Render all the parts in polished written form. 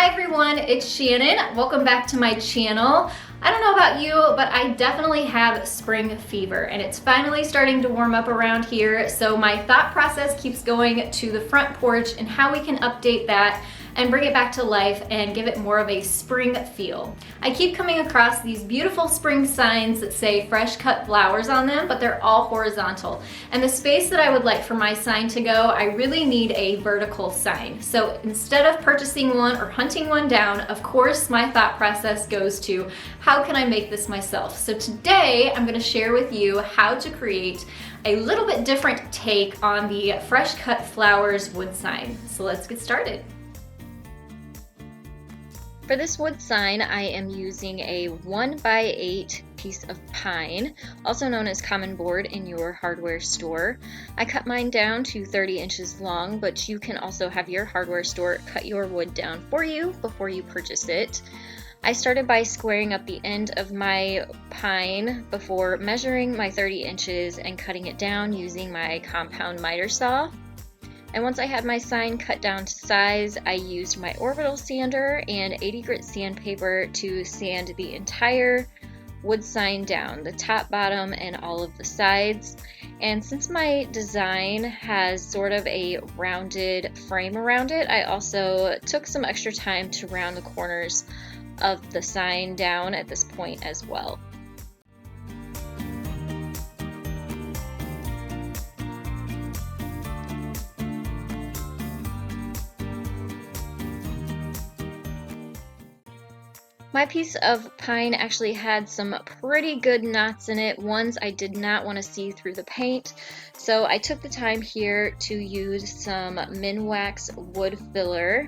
Hi everyone, it's Shannon. Welcome back to my channel. I don't know about you, but I definitely have spring fever and it's finally starting to warm up around here. So my thought process keeps going to the front porch and how we can update that and bring it back to life and give it more of a spring feel. I keep coming across these beautiful spring signs that say fresh cut flowers on them, but they're all horizontal. And the space that I would like for my sign to go, I really need a vertical sign. So instead of purchasing one or hunting one down, of course, my thought process goes to how can I make this myself? So today I'm gonna share with you how to create a little bit different take on the fresh cut flowers wood sign. So let's get started. For this wood sign, I am using a 1x8 piece of pine, also known as common board in your hardware store. I cut mine down to 30 inches long, but you can also have your hardware store cut your wood down for you before you purchase it. I started by squaring up the end of my pine before measuring my 30 inches and cutting it down using my compound miter saw. And once I had my sign cut down to size, I used my orbital sander and 80 grit sandpaper to sand the entire wood sign down, the top, bottom, and all of the sides. And since my design has sort of a rounded frame around it, I also took some extra time to round the corners of the sign down at this point as well. My piece of pine actually had some pretty good knots in it, ones I did not want to see through the paint, so I took the time here to use some Minwax wood filler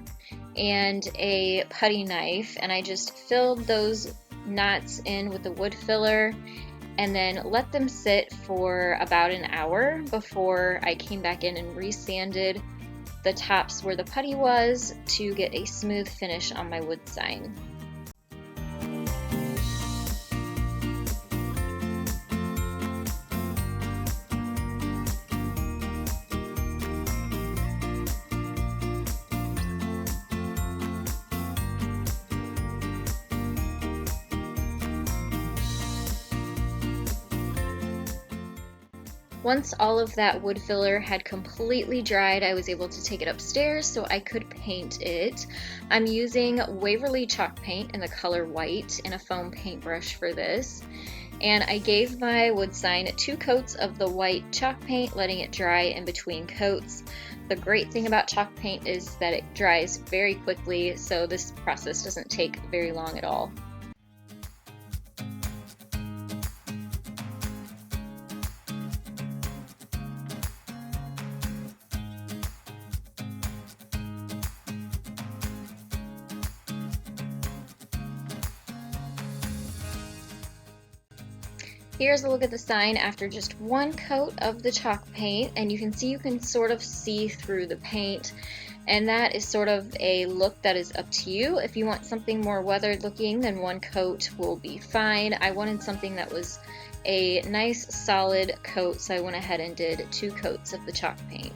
and a putty knife, and I just filled those knots in with the wood filler and then let them sit for about an hour before I came back in and resanded the tops where the putty was to get a smooth finish on my wood sign. Once all of that wood filler had completely dried, I was able to take it upstairs so I could paint it. I'm using Waverly chalk paint in the color white and a foam paintbrush for this. And I gave my wood sign 2 coats of the white chalk paint, letting it dry in between coats. The great thing about chalk paint is that it dries very quickly, so this process doesn't take very long at all. Here's a look at the sign after just 1 coat of the chalk paint, and you can see sort of see through the paint, and that is sort of a look that is up to you. If you want something more weathered looking, then 1 coat will be fine. I wanted something that was a nice solid coat, so I went ahead and did 2 coats of the chalk paint.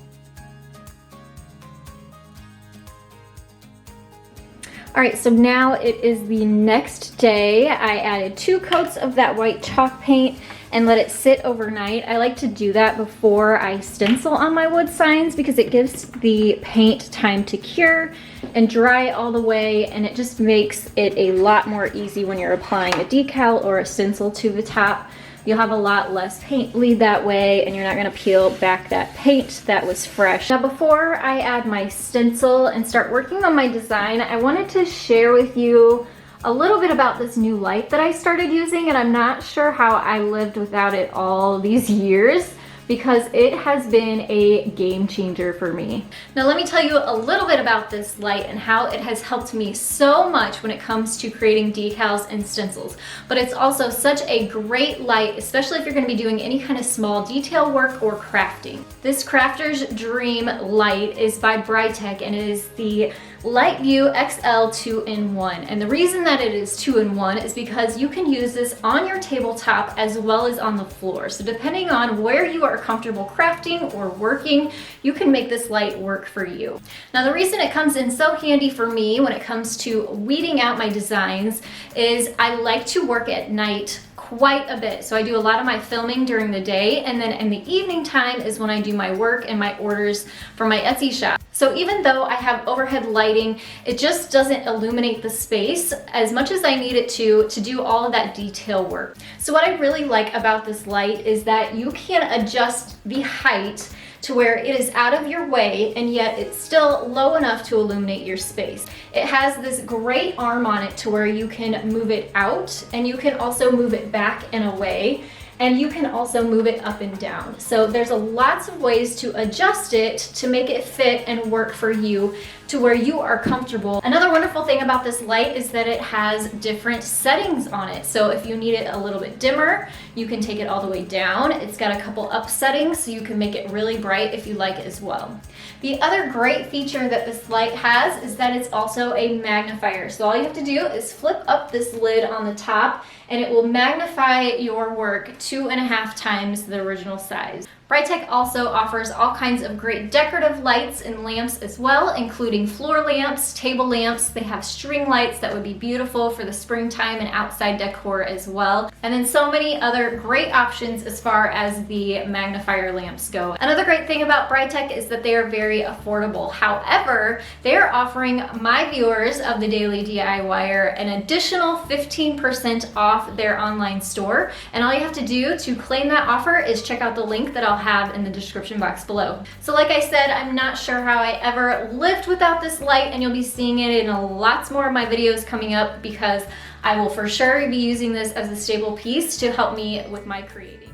All right, so now it is the next day. I added 2 coats of that white chalk paint and let it sit overnight. I like to do that before I stencil on my wood signs because it gives the paint time to cure and dry all the way, and it just makes it a lot more easy when you're applying a decal or a stencil to the top. You'll have a lot less paint bleed that way, and you're not gonna peel back that paint that was fresh. Now before I add my stencil and start working on my design, I wanted to share with you a little bit about this new light that I started using, and I'm not sure how I lived without it all these years, because it has been a game changer for me. Now let me tell you a little bit about this light and how it has helped me so much when it comes to creating decals and stencils. But it's also such a great light, especially if you're gonna be doing any kind of small detail work or crafting. This Crafter's Dream light is by Brightech, and it is the LightView XL 2-in-1. And the reason that it is 2-in-1 is because you can use this on your tabletop as well as on the floor. So depending on where you are comfortable crafting or working, you can make this light work for you. Now the reason it comes in so handy for me when it comes to weeding out my designs is I like to work at night quite a bit. So I do a lot of my filming during the day, and then in the evening time is when I do my work and my orders for my Etsy shop. So even though I have overhead lighting, it just doesn't illuminate the space as much as I need it to do all of that detail work. So what I really like about this light is that you can adjust the height to where it is out of your way and yet it's still low enough to illuminate your space. It has this great arm on it to where you can move it out, and you can also move it back and away, and you can also move it up and down. So there's lots of ways to adjust it to make it fit and work for you to where you are comfortable. Another wonderful thing about this light is that it has different settings on it. So if you need it a little bit dimmer, you can take it all the way down. It's got a couple up settings, so you can make it really bright if you like it as well. The other great feature that this light has is that it's also a magnifier. So all you have to do is flip up this lid on the top and it will magnify your work 2.5 times the original size. Brightech also offers all kinds of great decorative lights and lamps as well, including floor lamps, table lamps. They have string lights that would be beautiful for the springtime and outside decor as well. And then so many other great options as far as the magnifier lamps go. Another great thing about Brightech is that they are very affordable. However, they are offering my viewers of the Daily DIYer an additional 15% off their online store. And all you have to do to claim that offer is check out the link that I'll have in the description box below. So like I said, I'm not sure how I ever lived without this light, and you'll be seeing it in lots more of my videos coming up because I will for sure be using this as a staple piece to help me with my creating.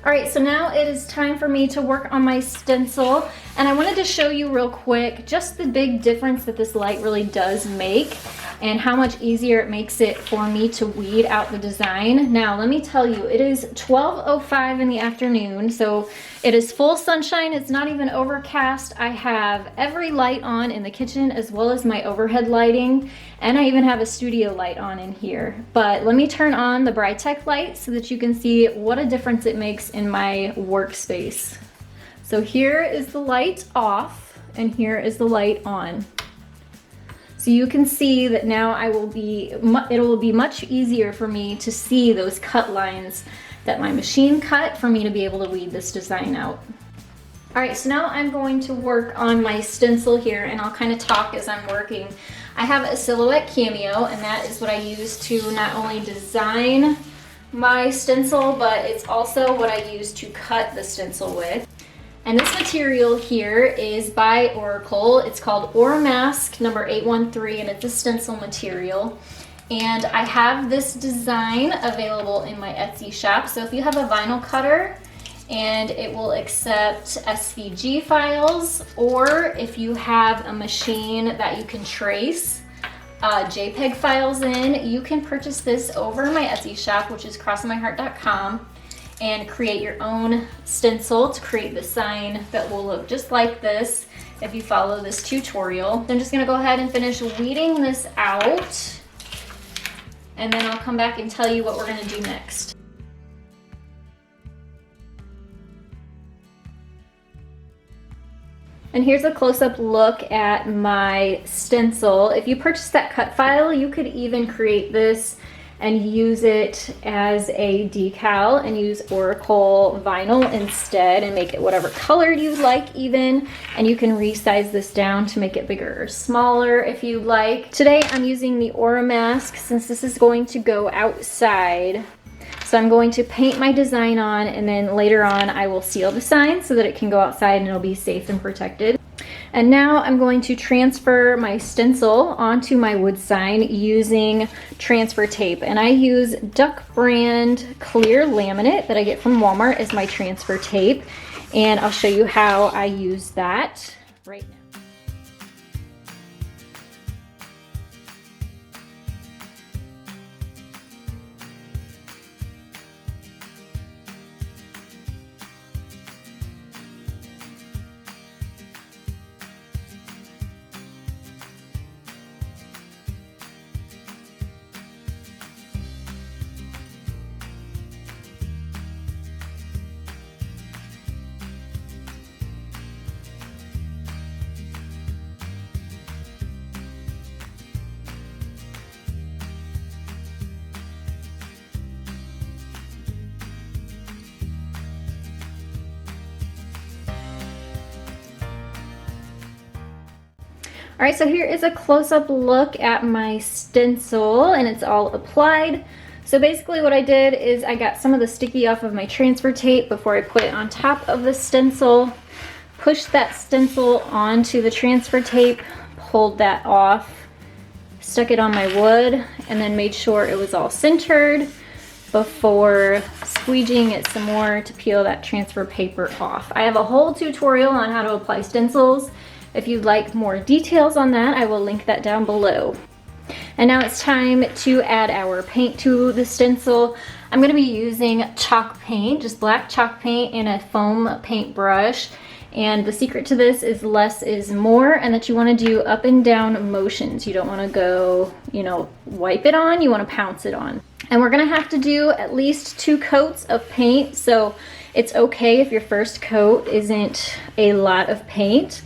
All right, so now it is time for me to work on my stencil, and I wanted to show you real quick just the big difference that this light really does make and how much easier it makes it for me to weed out the design. Now, let me tell you, it is 12:05 in the afternoon, so it is full sunshine. It's not even overcast. I have every light on in the kitchen as well as my overhead lighting, and I even have a studio light on in here. But let me turn on the Brightech light so that you can see what a difference it makes in my workspace. So here is the light off, and here is the light on. So you can see that now it will be much easier for me to see those cut lines that my machine cut for me to be able to weed this design out. All right, so now I'm going to work on my stencil here, and I'll kind of talk as I'm working. I have a silhouette cameo, and that is what I use to not only design my stencil, but it's also what I use to cut the stencil with. And this material here is by Oracle. It's called Oramask number 813, and it's a stencil material. And I have this design available in my Etsy shop. So if you have a vinyl cutter, and it will accept SVG files, or if you have a machine that you can trace JPEG files in, you can purchase this over my Etsy shop, which is crossmyheart.com. and create your own stencil to create the sign that will look just like this if you follow this tutorial. I'm just gonna go ahead and finish weeding this out, and then I'll come back and tell you what we're gonna do next. And here's a close-up look at my stencil. If you purchase that cut file, you could even create this and use it as a decal and use Oracle vinyl instead and make it whatever color you'd like even. And you can resize this down to make it bigger or smaller if you'd like. Today I'm using the Oramask since this is going to go outside. So I'm going to paint my design on, and then later on I will seal the sign so that it can go outside and it'll be safe and protected. And now I'm going to transfer my stencil onto my wood sign using transfer tape. And I use Duck brand clear laminate that I get from Walmart as my transfer tape. And I'll show you how I use that right now. right, so here is a close-up look at my stencil, and it's all applied. So basically what I did is I got some of the sticky off of my transfer tape before I put it on top of the stencil, pushed that stencil onto the transfer tape, pulled that off, stuck it on my wood, and then made sure it was all centered before squeegeeing it some more to peel that transfer paper off. I have a whole tutorial on how to apply stencils. If you'd like more details on that, I will link that down below. And now it's time to add our paint to the stencil. I'm going to be using chalk paint, just black chalk paint and a foam paintbrush. And the secret to this is less is more, and that you want to do up and down motions. You don't want to go, you know, wipe it on, you want to pounce it on. And we're going to have to do at least 2 coats of paint, so it's okay if your first coat isn't a lot of paint.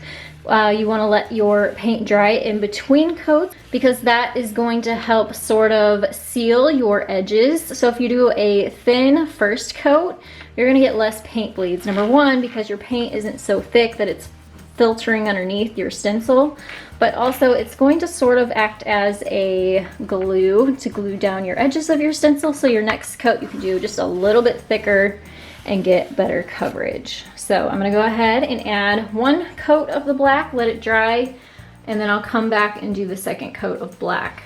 You want to let your paint dry in between coats, because that is going to help sort of seal your edges. So if you do a thin first coat, you're going to get less paint bleeds. Number one, because your paint isn't so thick that it's filtering underneath your stencil, but also it's going to sort of act as a glue to glue down your edges of your stencil. So your next coat you can do just a little bit thicker and get better coverage. So I'm going to go ahead and add 1 coat of the black, let it dry, and then I'll come back and do the second coat of black.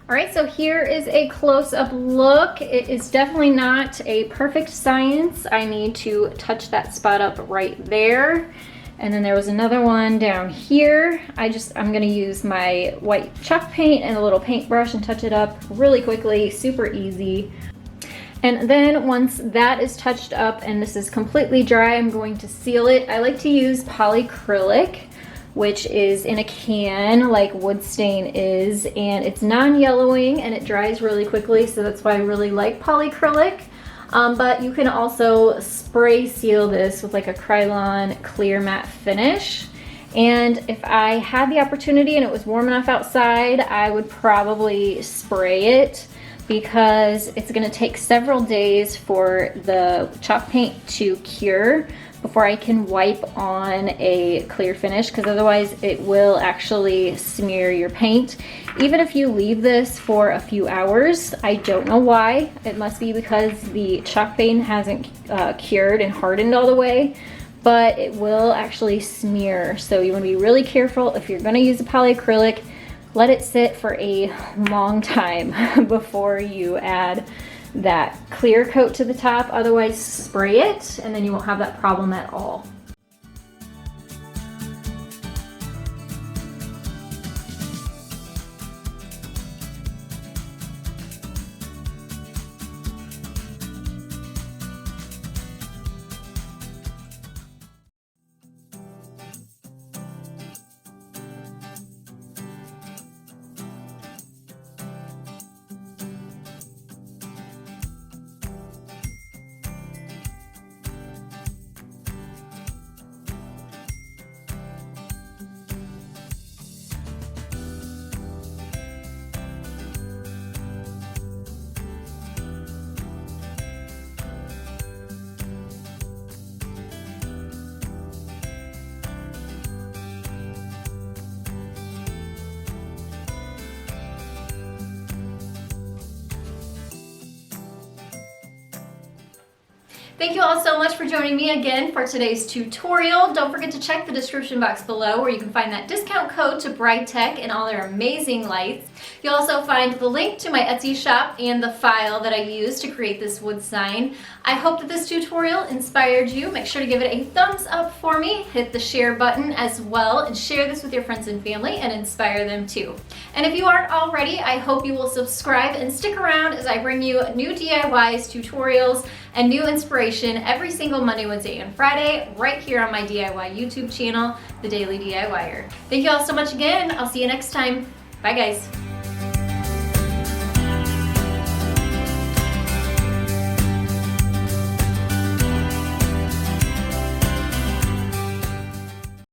All right, so here is a close-up look. It is definitely not a perfect science. I need to touch that spot up right there. And then there was another one down here. I'm gonna use my white chalk paint and a little paintbrush and touch it up really quickly, super easy. And then once that is touched up and this is completely dry, I'm going to seal it. I like to use polyacrylic, which is in a can like wood stain is, and it's non-yellowing and it dries really quickly, so that's why I really like polyacrylic. But you can also spray seal this with like a Krylon clear matte finish. And if I had the opportunity and it was warm enough outside, I would probably spray it, because it's gonna take several days for the chalk paint to cure before I can wipe on a clear finish, because otherwise it will actually smear your paint. Even if you leave this for a few hours, I don't know why. It must be because the chalk paint hasn't cured and hardened all the way, but it will actually smear. So you want to be really careful if you're going to use a polyacrylic. Let it sit for a long time before you add that clear coat to the top. Otherwise, spray it and then you won't have that problem at all. Thank you all so much for joining me again for today's tutorial. Don't forget to check the description box below where you can find that discount code to Brightech and all their amazing lights. You'll also find the link to my Etsy shop and the file that I used to create this wood sign. I hope that this tutorial inspired you. Make sure to give it a thumbs up for me. Hit the share button as well and share this with your friends and family and inspire them too. And if you aren't already, I hope you will subscribe and stick around as I bring you new DIYs, tutorials, and new inspiration every single Monday, Wednesday, and Friday right here on my DIY YouTube channel, The Daily DIYer. Thank you all so much again. I'll see you next time. Bye guys.